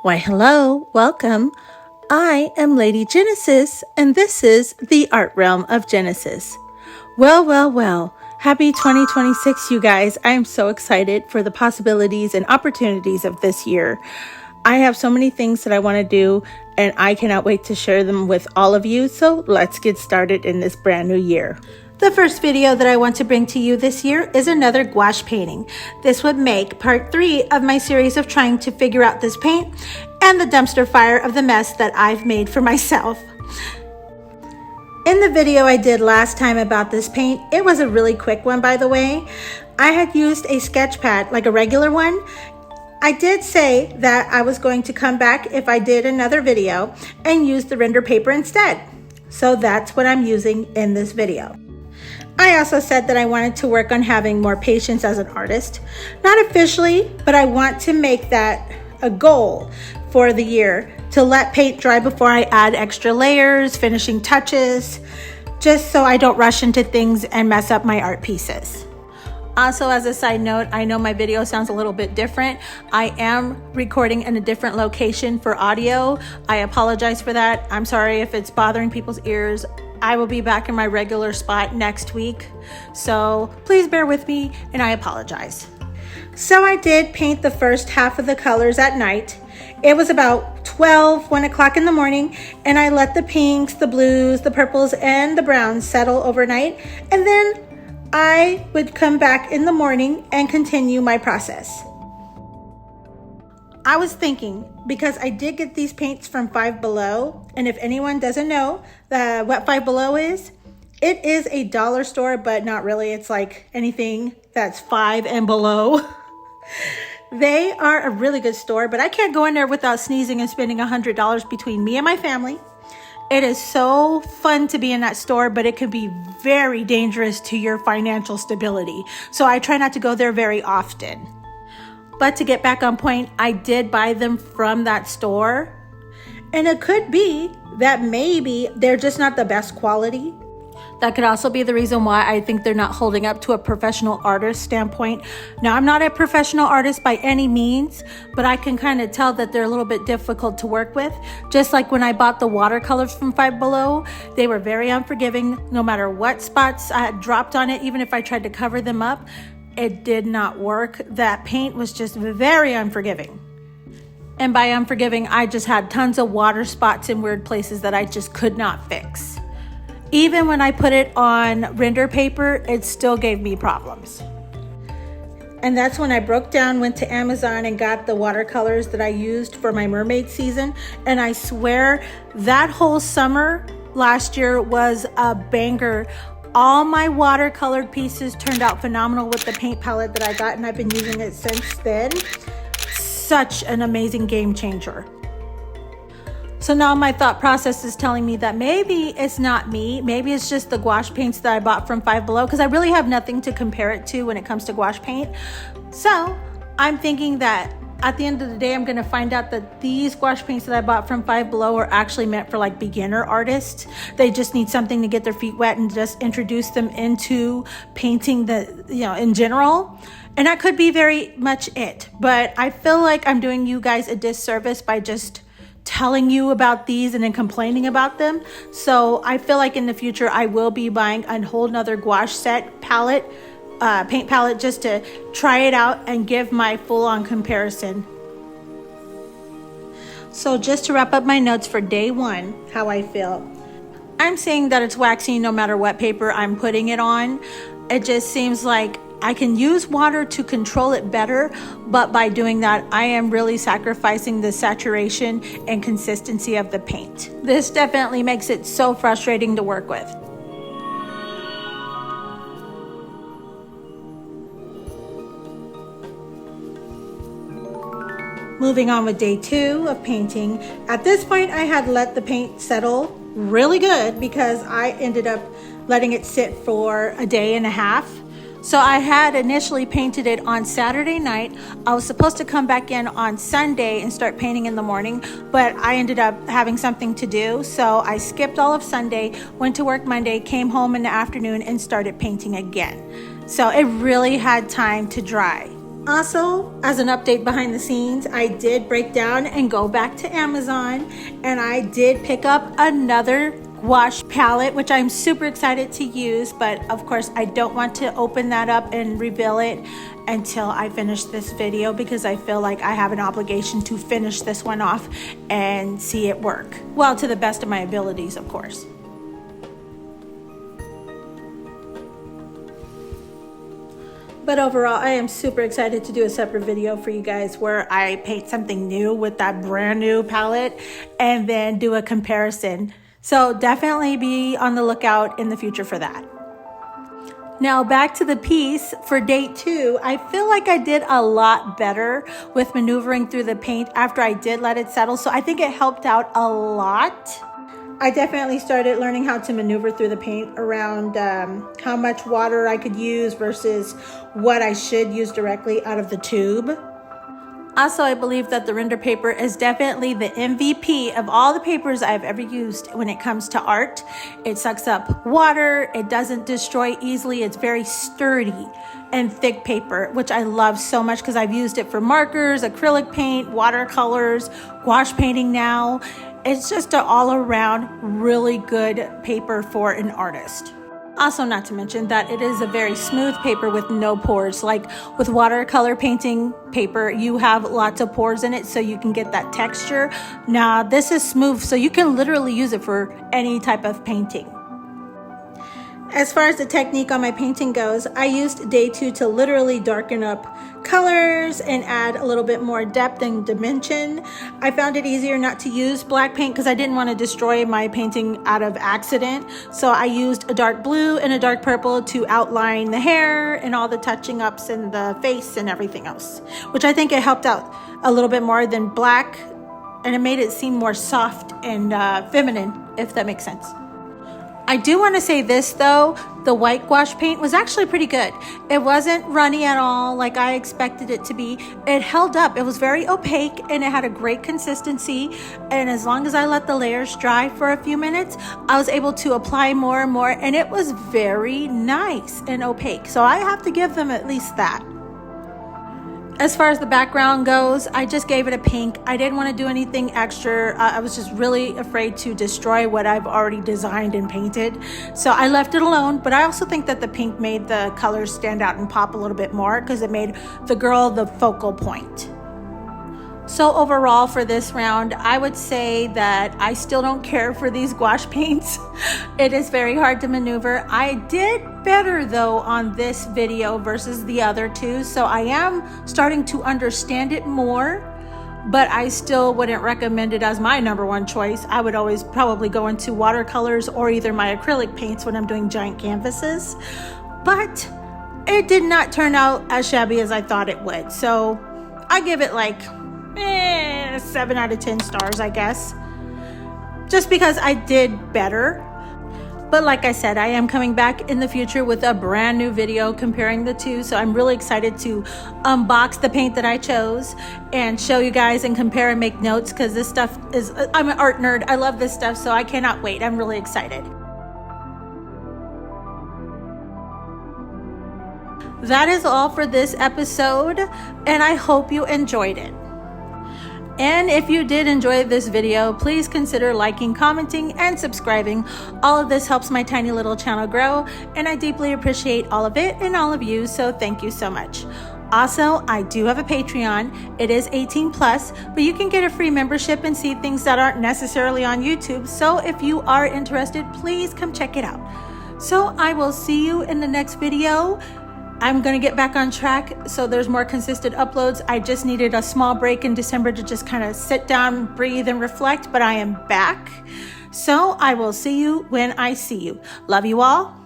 Why, hello, welcome. I am Lady Genesis, and this is the Art Realm of Genesis. Well, happy 2026, you guys. I am so excited for the possibilities and opportunities of this year. I have so many things that I want to do, and I cannot wait to share them with all of you, so let's get started in this brand new year. The first video that I want to bring to you this year is another gouache painting. This would make part 3 of my series of trying to figure out this paint and the dumpster fire of the mess that I've made for myself. In the video I did last time about this paint, it was a really quick one, by the way. I had used a sketch pad, like a regular one. I did say that I was going to come back if I did another video and use the render paper instead. So that's what I'm using in this video. I also said that I wanted to work on having more patience as an artist. Not officially, but I want to make that a goal for the year, to let paint dry before I add extra layers, finishing touches, just so I don't rush into things and mess up my art pieces. Also, as a side note, I know my video sounds a little bit different. I am recording in a different location for audio. I apologize for that. I'm sorry if it's bothering people's ears. I will be back in my regular spot next week, so please bear with me, and I apologize. So I did paint the first half of the colors at night. It was about 1 o'clock in the morning, and I let the pinks, the blues, the purples, and the browns settle overnight, and then I would come back in the morning and continue my process. I was thinking, because I did get these paints from Five Below, and if anyone doesn't know what Five Below is, it is a dollar store, but not really. It's like anything that's 5 and below. They are a really good store, but I can't go in there without sneezing and spending $100 between me and my family. It is so fun to be in that store, but it can be very dangerous to your financial stability. So I try not to go there very often. But to get back on point, I did buy them from that store. And it could be that maybe they're just not the best quality. That could also be the reason why I think they're not holding up to a professional artist standpoint. Now, I'm not a professional artist by any means, but I can kind of tell that they're a little bit difficult to work with. Just like when I bought the watercolors from Five Below, they were very unforgiving. No matter what spots I had dropped on it, even if I tried to cover them up, it did not work. That paint was just very unforgiving. And by unforgiving, I just had tons of water spots in weird places that I just could not fix. Even when I put it on render paper, it still gave me problems. And that's when I broke down, went to Amazon and got the watercolors that I used for my mermaid season. And I swear that whole summer last year was a banger. All my watercolored pieces turned out phenomenal with the paint palette that I got, and I've been using it since then. Such an amazing game changer. So now my thought process is telling me that maybe it's not me. Maybe it's just the gouache paints that I bought from Five Below, because I really have nothing to compare it to when it comes to gouache paint. So I'm thinking that at the end of the day, I'm going to find out that these gouache paints that I bought from Five Below are actually meant for like beginner artists. They just need something to get their feet wet and just introduce them into painting in general. And that could be very much it. But I feel like I'm doing you guys a disservice by just telling you about these and then complaining about them. So I feel like in the future, I will be buying a whole nother gouache set palette, paint palette, just to try it out and give my full-on comparison. So just to wrap up my notes for day 1, how I feel. I'm saying that it's waxy no matter what paper I'm putting it on. It just seems like I can use water to control it better, but by doing that, I am really sacrificing the saturation and consistency of the paint. This definitely makes it so frustrating to work with. Moving on with day 2 of painting. At this point, I had let the paint settle really good because I ended up letting it sit for a day and a half. So I had initially painted it on Saturday night. I was supposed to come back in on Sunday and start painting in the morning, but I ended up having something to do. So I skipped all of Sunday, went to work Monday, came home in the afternoon and started painting again. So it really had time to dry. Also, as an update behind the scenes, I did break down and go back to Amazon, and I did pick up another gouache palette, which I'm super excited to use, but of course I don't want to open that up and reveal it until I finish this video, because I feel like I have an obligation to finish this one off and see it work. Well, to the best of my abilities, of course. But overall, I am super excited to do a separate video for you guys where I paint something new with that brand new palette and then do a comparison. So definitely be on the lookout in the future for that. Now back to the piece for day 2. I feel like I did a lot better with maneuvering through the paint after I did let it settle. So I think it helped out a lot. I definitely started learning how to maneuver through the paint around how much water I could use versus what I should use directly out of the tube. Also, I believe that the render paper is definitely the MVP of all the papers I've ever used when it comes to art. It sucks up water, it doesn't destroy easily, it's very sturdy and thick paper, which I love so much because I've used it for markers, acrylic paint, watercolors, gouache painting now. It's just an all-around really good paper for an artist. Also, not to mention that it is a very smooth paper with no pores. Like with watercolor painting paper, you have lots of pores in it so you can get that texture. Now this is smooth, so you can literally use it for any type of painting. As far as the technique on my painting goes, I used day 2 to literally darken up colors and add a little bit more depth and dimension. I found it easier not to use black paint because I didn't want to destroy my painting out of accident. So I used a dark blue and a dark purple to outline the hair and all the touching ups and the face and everything else, which I think it helped out a little bit more than black, and it made it seem more soft and feminine, if that makes sense. I do want to say this though, the white gouache paint was actually pretty good. It wasn't runny at all like I expected it to be. It held up, it was very opaque and it had a great consistency. And as long as I let the layers dry for a few minutes, I was able to apply more and more, and it was very nice and opaque. So I have to give them at least that. As far as the background goes, I just gave it a pink. I didn't want to do anything extra. I was just really afraid to destroy what I've already designed and painted. So I left it alone, but I also think that the pink made the colors stand out and pop a little bit more because it made the girl the focal point. So overall for this round, I would say that I still don't care for these gouache paints. It is very hard to maneuver. I did better though on this video versus the other two, so I am starting to understand it more, but I still wouldn't recommend it as my #1 choice. I would always probably go into watercolors or either my acrylic paints when I'm doing giant canvases, but it did not turn out as shabby as I thought it would. So I give it like 7 out of 10 stars, I guess, just because I did better. But like I said, I am coming back in the future with a brand new video comparing the two, so I'm really excited to unbox the paint that I chose and show you guys and compare and make notes, because this stuff is, I'm an art nerd, I love this stuff, so I cannot wait. I'm really excited. That is all for this episode, and I hope you enjoyed it. And if you did enjoy this video, please consider liking, commenting, and subscribing. All of this helps my tiny little channel grow, and I deeply appreciate all of it and all of you, so thank you so much. Also, I do have a Patreon. It is 18+, but you can get a free membership and see things that aren't necessarily on YouTube. So if you are interested, please come check it out. So I will see you in the next video. I'm going to get back on track so there's more consistent uploads. I just needed a small break in December to just kind of sit down, breathe, and reflect, but I am back. So I will see you when I see you. Love you all.